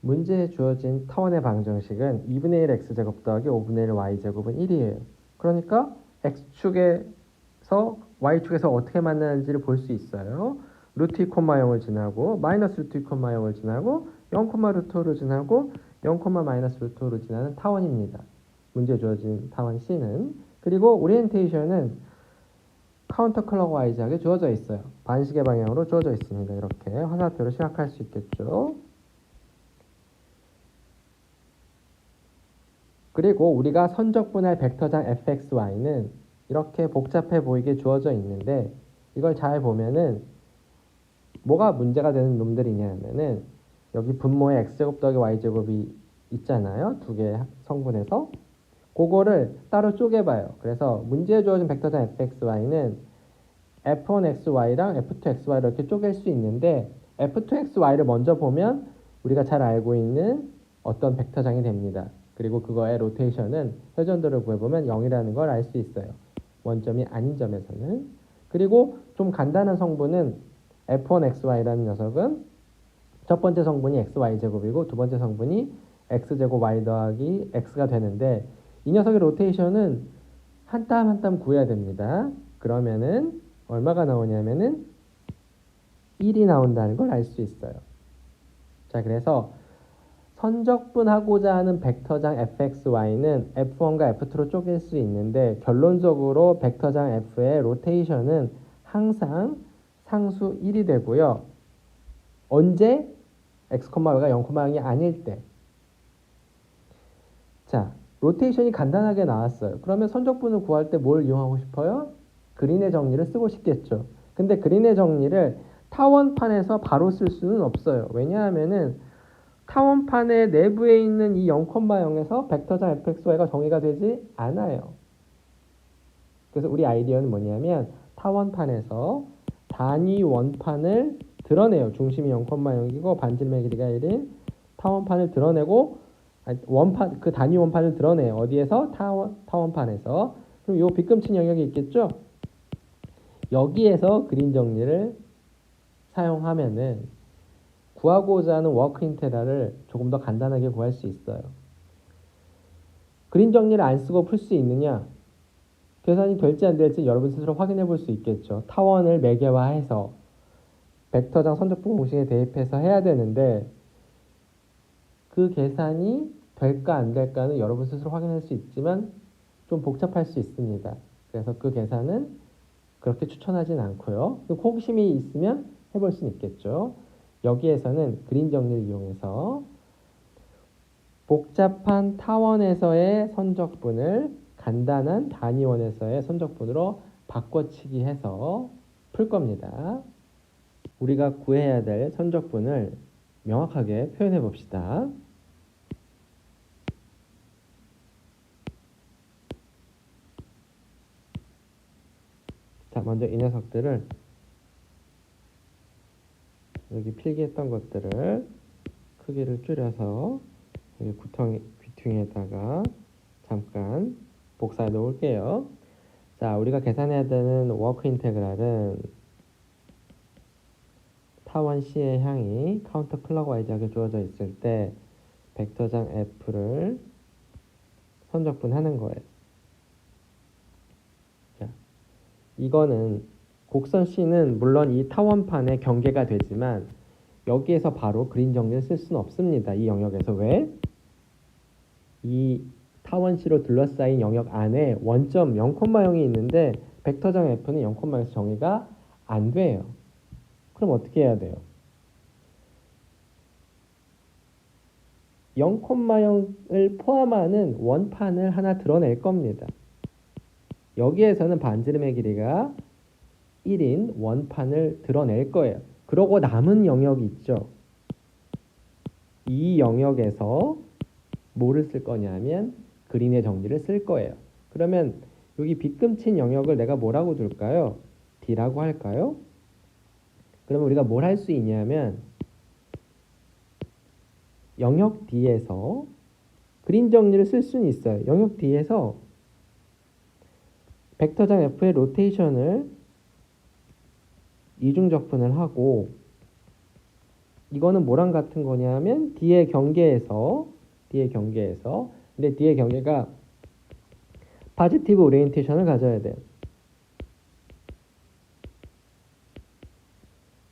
문제에 주어진 타원의 방정식은 2분의 1 x제곱 더하기 5분의 1 y제곱은 1이에요. 그러니까 x축에서 y축에서 어떻게 만나는지를 볼 수 있어요. 루트 2, 0을 지나고 마이너스 루트 2, 0을 지나고 0, 루트 5를 지나고 0, 마이너스 루트 5를 지나는 타원입니다. 문제에 주어진 타원 C는. 그리고 오리엔테이션은 카운터 클럭와이즈하게 주어져 있어요. 반시계 방향으로 주어져 있습니다. 이렇게 화살표로 시각할 수 있겠죠. 그리고 우리가 선적분할 벡터장 fxy는 이렇게 복잡해 보이게 주어져 있는데 이걸 잘 보면은 뭐가 문제가 되는 놈들이냐면은 여기 분모에 x제곱 더하기 y제곱이 있잖아요. 두 개의 성분에서 그거를 따로 쪼개봐요. 그래서 문제에 주어진 벡터장 fxy는 f1xy랑 f2xy로 이렇게 쪼갤 수 있는데 f2xy를 먼저 보면 우리가 잘 알고 있는 어떤 벡터장이 됩니다. 그리고 그거의 로테이션은 회전도를 구해보면 0이라는 걸 알 수 있어요. 원점이 아닌 점에서는. 그리고 좀 간단한 성분은 f1xy라는 녀석은 첫 번째 성분이 xy제곱이고 두 번째 성분이 x제곱 y 더하기 x가 되는데 이 녀석의 로테이션은 한 땀 한 땀 구해야 됩니다. 그러면은 얼마가 나오냐면은 1이 나온다는 걸 알 수 있어요. 자, 그래서 선적분하고자 하는 벡터장 fxy는 f1과 f2로 쪼갤 수 있는데 결론적으로 벡터장 f의 로테이션은 항상 상수 1이 되고요. 언제? x, y가 0, 0이 아닐 때. 자, 로테이션이 간단하게 나왔어요. 그러면 선적분을 구할 때 뭘 이용하고 싶어요? 그린의 정리를 쓰고 싶겠죠. 근데 그린의 정리를 타원판에서 바로 쓸 수는 없어요. 왜냐하면은 타원판의 내부에 있는 이 0,0에서 벡터장 fxy가 정의가 되지 않아요. 그래서 우리 아이디어는 뭐냐면 타원판에서 단위 원판을 드러내요. 중심이 0,0이고 반지름의 길이가 1인 타원판을 드러내고 원판 그 단위 원판을 드러내요. 어디에서? 타원판에서. 그럼 요 빗금친 영역이 있겠죠? 여기에서 그린 정리를 사용하면은 구하고자 하는 워크 인테gral을 조금 더 간단하게 구할 수 있어요. 그린 정리를 안 쓰고 풀 수 있느냐? 계산이 될지 안 될지 여러분 스스로 확인해 볼 수 있겠죠. 타원을 매개화해서 벡터장 선적분 공식에 대입해서 해야 되는데 그 계산이 될까 안 될까는 여러분 스스로 확인할 수 있지만 좀 복잡할 수 있습니다. 그래서 그 계산은 그렇게 추천하진 않고요. 호기심이 있으면 해볼 수는 있겠죠. 여기에서는 그린 정리를 이용해서 복잡한 타원에서의 선적분을 간단한 단위원에서의 선적분으로 바꿔치기 해서 풀 겁니다. 우리가 구해야 될 선적분을 명확하게 표현해 봅시다. 자, 먼저 이 녀석들을 여기 필기했던 것들을 크기를 줄여서 여기 귀퉁이에다가 잠깐 복사해 놓을게요. 자, 우리가 계산해야 되는 워크 인테그랄은 타원 C의 향이 카운터 클럭와이즈하게 주어져 있을 때 벡터장 F를 선적분하는 거예요. 자, 이거는 곡선 C는 물론 이 타원판의 경계가 되지만 여기에서 바로 그린 정리를 쓸 수는 없습니다. 이 영역에서. 왜? 이 타원 C로 둘러싸인 영역 안에 원점 0,0이 있는데 벡터장 F는 0,0에서 정의가 안 돼요. 그럼 어떻게 해야 돼요? 0,0을 포함하는 원판을 하나 드러낼 겁니다. 여기에서는 반지름의 길이가 1인 원판을 드러낼 거예요. 그러고 남은 영역이 있죠. 이 영역에서 뭐를 쓸 거냐면 그린의 정리를 쓸 거예요. 그러면 여기 빗금친 영역을 내가 뭐라고 둘까요? D라고 할까요? 그러면 우리가 뭘 할 수 있냐면 영역 D에서 그린 정리를 쓸 수는 있어요. 영역 D에서 벡터장 F의 로테이션을 이중적분을 하고 이거는 뭐랑 같은 거냐면 D의 경계에서 근데 D의 경계가 포지티브 오리엔테이션을 가져야 돼요.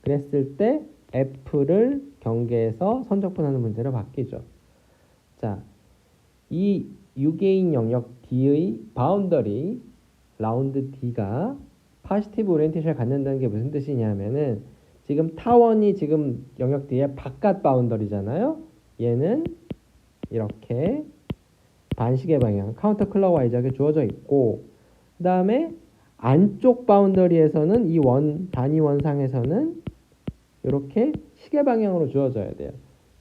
그랬을 때 F를 경계에서 선적분하는 문제로 바뀌죠. 자, 이 유개인 영역 D의 바운더리 라운드 D가 포지티브 오리엔테이션을 갖는다는 게 무슨 뜻이냐면은 지금 타원이 지금 영역 D의 바깥 바운더리잖아요. 얘는 이렇게 반시계 방향 카운터 클럭와이즈하게 주어져 있고 그 다음에 안쪽 바운더리에서는 이 단위 원상에서는 이렇게 시계 방향으로 주어져야 돼요.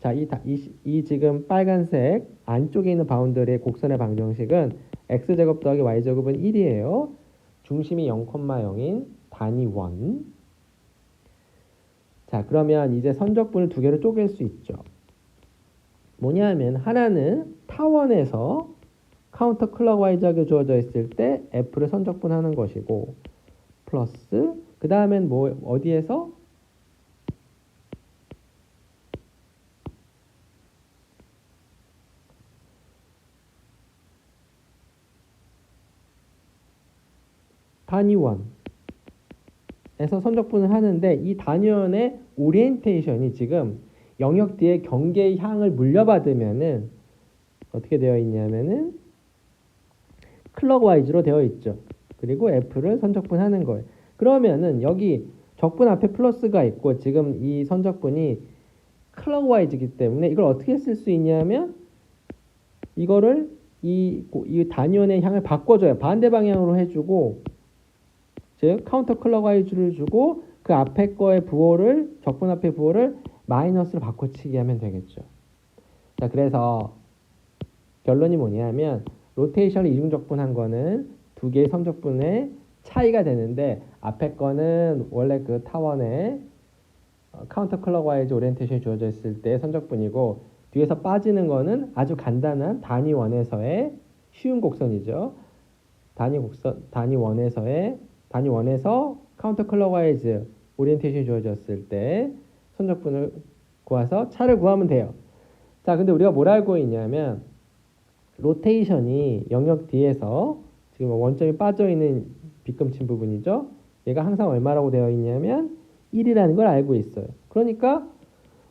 자, 이 지금 빨간색 안쪽에 있는 바운더리의 곡선의 방정식은 x제곱 더하기 y제곱은 1이에요. 중심이 0,0인 단위 원. 자, 그러면 이제 선적분을 두 개로 쪼갤 수 있죠. 뭐냐 하면 하나는 타원에서 카운터 클럭와이즈하게 주어져 있을 때 F를 선적분하는 것이고 플러스 그 다음엔 뭐 어디에서 단위원에서 선적분을 하는데 이 단위원의 오리엔테이션이 지금 영역 D의 경계의 향을 물려받으면은 어떻게 되어 있냐면은 클럭와이즈로 되어 있죠. 그리고 F를 선적분하는 거예요. 그러면은 여기 적분 앞에 플러스가 있고 지금 이 선적분이 클럭와이즈이기 때문에 이걸 어떻게 쓸 수 있냐면 이거를 이 단위원의 향을 바꿔줘요. 반대 방향으로 해주고 즉 카운터 클럭와이즈를 주고 그 앞에 거의 부호를 적분 앞에 부호를 마이너스로 바꿔치기 하면 되겠죠. 자, 그래서 결론이 뭐냐면 로테이션을 이중적분한 거는 두 개의 선적분의 차이가 되는데 앞에 거는 원래 그 타원에 카운터 클럭와이즈 오리엔테이션이 주어져 있을 때 선적분이고 뒤에서 빠지는 거는 아주 간단한 단위 원에서의 쉬운 곡선이죠. 단위 원에서 카운터 클럭와이즈 오리엔테이션이 주어졌을 때 선적분을 구해서 차를 구하면 돼요. 자, 근데 우리가 뭘 알고 있냐면 로테이션이 영역 D에서 지금 원점이 빠져있는 빗금친 부분이죠. 얘가 항상 얼마라고 되어 있냐면 1이라는 걸 알고 있어요. 그러니까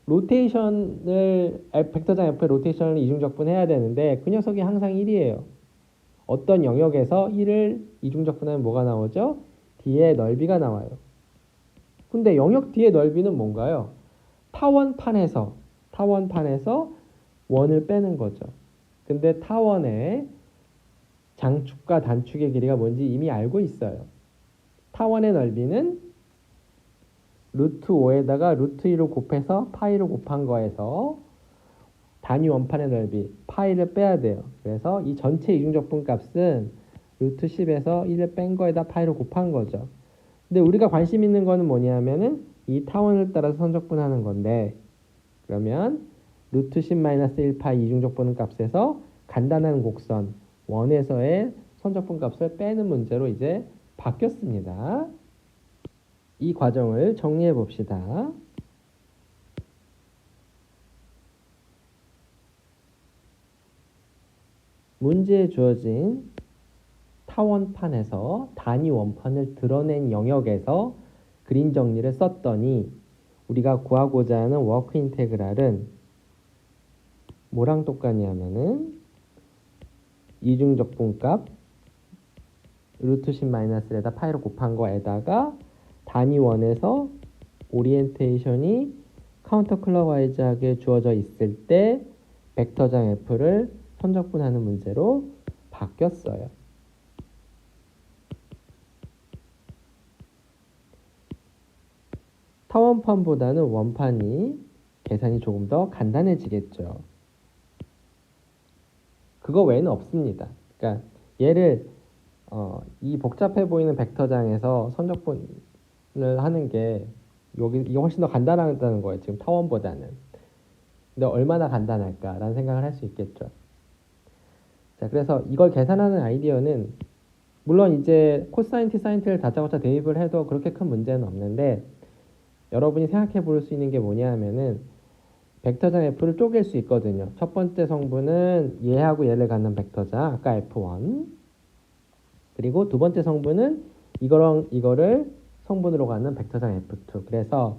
로테이션을 벡터장 F의 로테이션을 이중적분해야 되는데 그 녀석이 항상 1이에요. 어떤 영역에서 1을 이중적분하면 뭐가 나오죠? D의 넓이가 나와요. 근데 영역 D의 넓이는 뭔가요? 타원판에서 원을 빼는 거죠. 근데 타원의 장축과 단축의 길이가 뭔지 이미 알고 있어요. 타원의 넓이는 루트 5에다가 루트 2를 곱해서 파이를 곱한 거에서 단위 원판의 넓이 파이를 빼야 돼요. 그래서 이 전체 이중적분 값은 루트 10에서 1을 뺀 거에다 파이를 곱한 거죠. 근데 우리가 관심 있는 거는 뭐냐면은 이 타원을 따라서 선적분하는 건데 그러면 루트 10-1 파이 이중적분 값에서 간단한 곡선 원에서의 선적분 값을 빼는 문제로 이제 바뀌었습니다. 이 과정을 정리해 봅시다. 문제에 주어진 타원판에서 단위 원판을 드러낸 영역에서 그림 정리를 썼더니 우리가 구하고자 하는 워크 인테그랄은 뭐랑 똑같냐면은 이중적분값 루트 10-1에다 파이로 곱한 거에다가 단위 원에서 오리엔테이션이 카운터 클럭와이즈하게 주어져 있을 때 벡터장 F를 선적분하는 문제로 바뀌었어요. 타원판보다는 원판이 계산이 조금 더 간단해지겠죠. 그거 외에는 없습니다. 그러니까 얘를 이 복잡해 보이는 벡터장에서 선적분을 하는 게 이게 훨씬 더 간단하다는 거예요. 지금 타원보다는. 근데 얼마나 간단할까라는 생각을 할 수 있겠죠. 자, 그래서 이걸 계산하는 아이디어는 물론 이제 코사인 t, 사인 t를 다짜고짜 대입을 해도 그렇게 큰 문제는 없는데 여러분이 생각해 볼 수 있는 게 뭐냐 하면은 벡터장 F를 쪼갤 수 있거든요. 첫 번째 성분은 얘하고 얘를 갖는 벡터장, 아까 F1. 그리고 두 번째 성분은 이거랑 이거를 성분으로 갖는 벡터장 F2. 그래서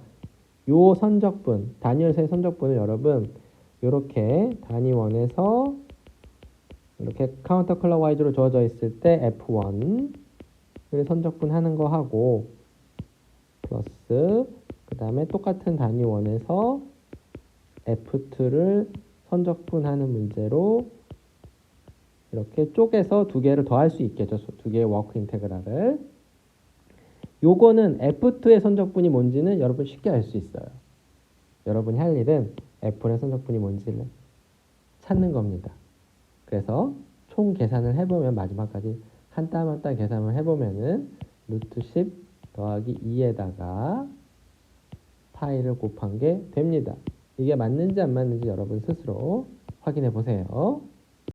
요 선적분, 단위 열쇠의 선적분을 여러분 이렇게 단위 원에서 이렇게 카운터 클럭와이즈로 주어져 있을 때 F1을 선적분 하는 거 하고 플러스 그 다음에 똑같은 단위 원에서 F2를 선적분하는 문제로 이렇게 쪼개서 두 개를 더할 수 있겠죠. 두 개의 워크 인테그랄을. 요거는 F2의 선적분이 뭔지는 여러분 쉽게 알 수 있어요. 여러분이 할 일은 F1의 선적분이 뭔지를 찾는 겁니다. 그래서 총 계산을 해보면 마지막까지 한 땀 한 땀 계산을 해보면은 루트 10 더하기 2에다가 파이를 곱한 게 됩니다. 이게 맞는지 안 맞는지 여러분 스스로 확인해 보세요.